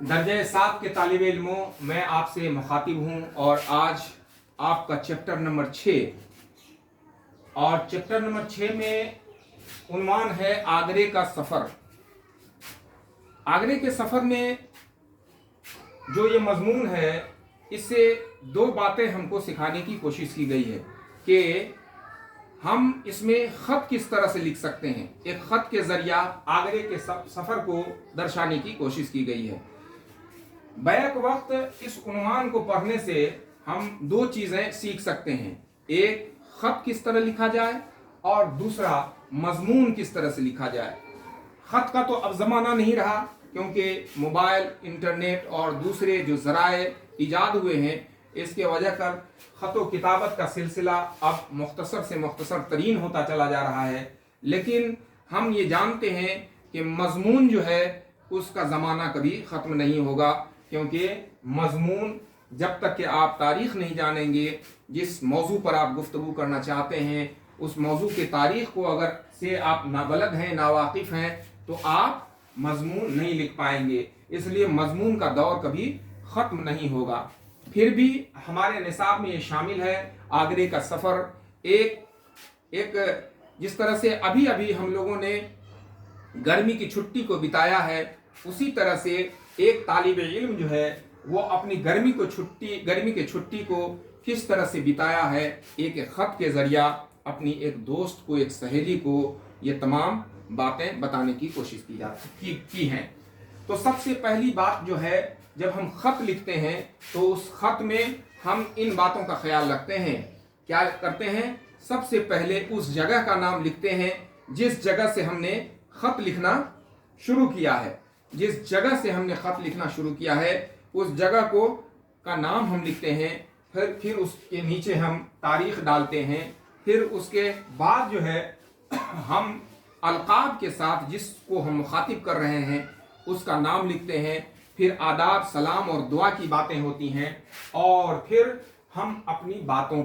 दर्जे सात के तालिब इल्मों, मैं आपसे मुखातिब हूँ और आज आपका चैप्टर नंबर 6 और चैप्टर नंबर 6 में उन्वान है आगरे का सफ़र। आगरे के सफ़र में जो ये मजमून है, इससे दो बातें हमको सिखाने की कोशिश की गई है कि हम इसमें ख़त किस तरह से लिख सकते हैं। एक ख़त के ज़रिया आगरे के सफ़र को दर्शाने की कोशिश की गई है। बैक वक्त इस उन्वान को पढ़ने से हम दो चीज़ें सीख सकते हैं, एक ख़त किस तरह लिखा जाए और दूसरा मजमून किस तरह से लिखा जाए। ख़त का तो अब ज़माना नहीं रहा, क्योंकि मोबाइल, इंटरनेट और दूसरे जो ज़राए ईजाद हुए हैं, इसके वजह कर ख़त व किताबत का सिलसिला अब मुख्तसर से मुख्तसर तरीन होता चला जा रहा है। लेकिन हम ये जानते हैं कि मजमून जो है उसका ज़माना कभी ख़त्म नहीं होगा, क्योंकि मजमून जब तक कि आप तारीख़ नहीं जानेंगे, जिस मौजू पर आप गुफ्तगू करना चाहते हैं उस मौजू के तारीख़ को अगर से आप नाबलद हैं, नावाकिफ़ हैं, तो आप मजमून नहीं लिख पाएंगे। इसलिए मजमून का दौर कभी ख़त्म नहीं होगा। फिर भी हमारे निसाब में ये शामिल है आगरे का सफ़र। एक जिस तरह से अभी अभी हम लोगों ने गर्मी की छुट्टी को बिताया है, उसी तरह से एक तालिब इल्म जो है वो अपनी गर्मी की छुट्टी को किस तरह से बिताया है, एक ख़त के ज़रिया अपनी एक दोस्त को, एक सहेली को ये तमाम बातें बताने की कोशिश की हैं। तो सबसे पहली बात जो है, जब हम ख़त लिखते हैं तो उस ख़त में हम इन बातों का ख्याल रखते हैं। क्या करते हैं? सबसे पहले उस जगह का नाम लिखते हैं जिस जगह से हमने ख़त लिखना शुरू किया है। जिस जगह से हमने ख़त लिखना शुरू किया है उस जगह का नाम हम लिखते हैं। फिर उसके नीचे हम तारीख़ डालते हैं। फिर उसके बाद जो है हम अलक़ाब के साथ जिसको हम मुखातिब कर रहे हैं उसका नाम लिखते हैं। फिर आदाब, सलाम और दुआ की बातें होती हैं, और फिर हम अपनी बातों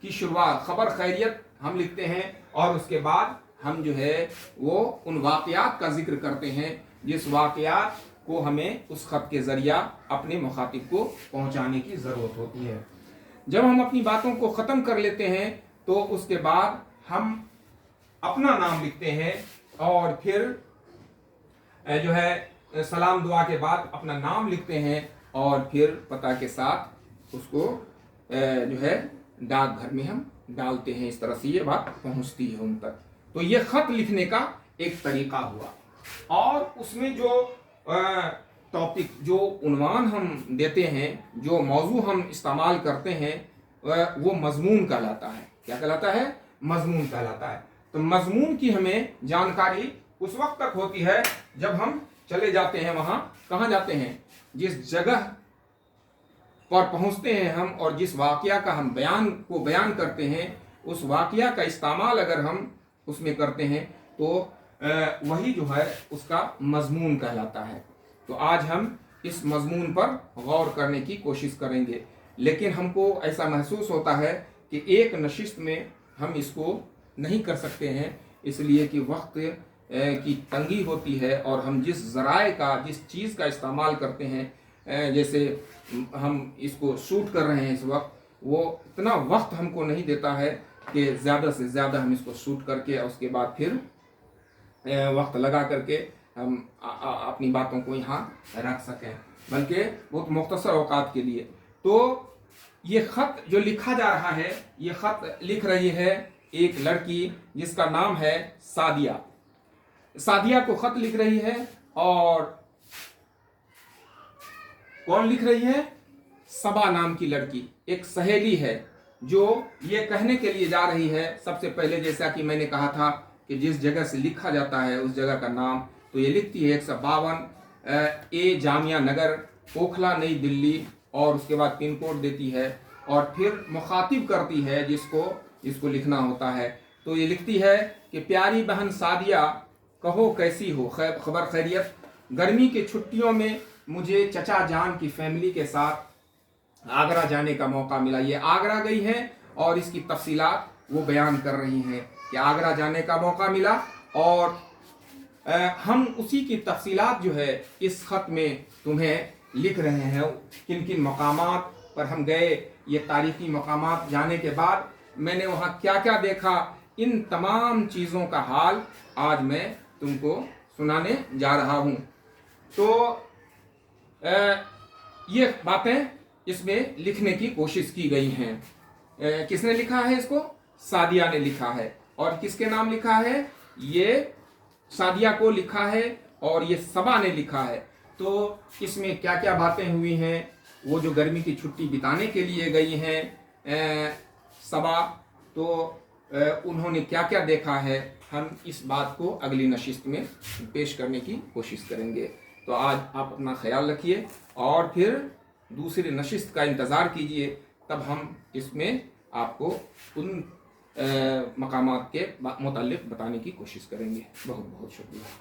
की शुरुआत, ख़बर खैरियत हम लिखते हैं, और उसके बाद हम जो है वो उन वाक़यात का जिक्र करते हैं जिस वाक़यात को हमें उस ख़त के ज़रिया अपने मुखातिब को पहुँचाने की ज़रूरत होती है। जब हम अपनी बातों को ख़त्म कर लेते हैं तो उसके बाद हम अपना नाम लिखते हैं, और फिर जो है सलाम दुआ के बाद अपना नाम लिखते हैं, और फिर पता के साथ उसको जो है डाक घर में हम डालते हैं। इस तरह से ये बात पहुंचती है उन तक। तो ये ख़त लिखने का एक तरीका हुआ। और उसमें जो टॉपिक, जो उन्वान हम देते हैं, जो मौजू हम इस्तेमाल करते हैं, वो मजमून कहलाता है। क्या कहलाता है? मजमून कहलाता है। तो मजमून की हमें जानकारी उस वक्त तक होती है जब हम चले जाते हैं वहाँ। कहाँ जाते हैं? जिस जगह पर पहुँचते हैं हम और जिस वाक़या का हम बयान करते हैं, उस वाक़या का इस्तेमाल अगर हम उसमें करते हैं तो वही जो है उसका मजमून कहलाता है। तो आज हम इस मजमून पर गौर करने की कोशिश करेंगे। लेकिन हमको ऐसा महसूस होता है कि एक नशिस्त में हम इसको नहीं कर सकते हैं, इसलिए कि वक्त की तंगी होती है, और हम जिस चीज़ का इस्तेमाल करते हैं, जैसे हम इसको शूट कर रहे हैं इस वक्त, वो इतना वक्त हमको नहीं देता है कि ज़्यादा से ज़्यादा हम इसको शूट करके और उसके बाद फिर वक्त लगा करके हम अपनी बातों को यहाँ रख सकें, बल्कि बहुत मुख्तसर औकात के लिए। तो ये ख़त जो लिखा जा रहा है, ये ख़त लिख रही है एक लड़की जिसका नाम है सादिया। सादिया को ख़त लिख रही है, और कौन लिख रही है? सबा नाम की लड़की, एक सहेली है, जो ये कहने के लिए जा रही है। सबसे पहले जैसा कि मैंने कहा था कि जिस जगह से लिखा जाता है उस जगह का नाम, तो ये लिखती है 152 ए जामिया नगर, ओखला, नई दिल्ली, और उसके बाद पिन कोड देती है, और फिर मुखातिब करती है जिसको लिखना होता है। तो ये लिखती है कि प्यारी बहन सादिया, कहो कैसी हो, खबर खैरियत। गर्मी की छुट्टियों में मुझे चचा जान की फैमिली के साथ आगरा जाने का मौका मिला। ये आगरा गई है और इसकी तफसीलात वो बयान कर रही हैं कि आगरा जाने का मौका मिला, और हम उसी की तफसीलात जो है इस ख़त में तुम्हें लिख रहे हैं। किन किन मकामात पर हम गए, ये तारीख़ी मकामात जाने के बाद मैंने वहाँ क्या क्या देखा, इन तमाम चीज़ों का हाल आज मैं तुमको सुनाने जा रहा हूँ। तो ये बातें इसमें लिखने की कोशिश की गई हैं। किसने लिखा है इसको? सादिया ने लिखा है। और किसके नाम लिखा है? ये सादिया को लिखा है और ये सबा ने लिखा है। तो इसमें क्या क्या बातें हुई हैं, वो जो गर्मी की छुट्टी बिताने के लिए गई हैं सबा, तो उन्होंने क्या क्या देखा है, हम इस बात को अगली नशिस्त में पेश करने की कोशिश करेंगे। तो आज आप अपना ख्याल रखिए और फिर दूसरी नशिस्त का इंतज़ार कीजिए, तब हम इसमें आपको उन मकामात के मुताल्लिक़ बताने की कोशिश करेंगे। बहुत बहुत शुक्रिया।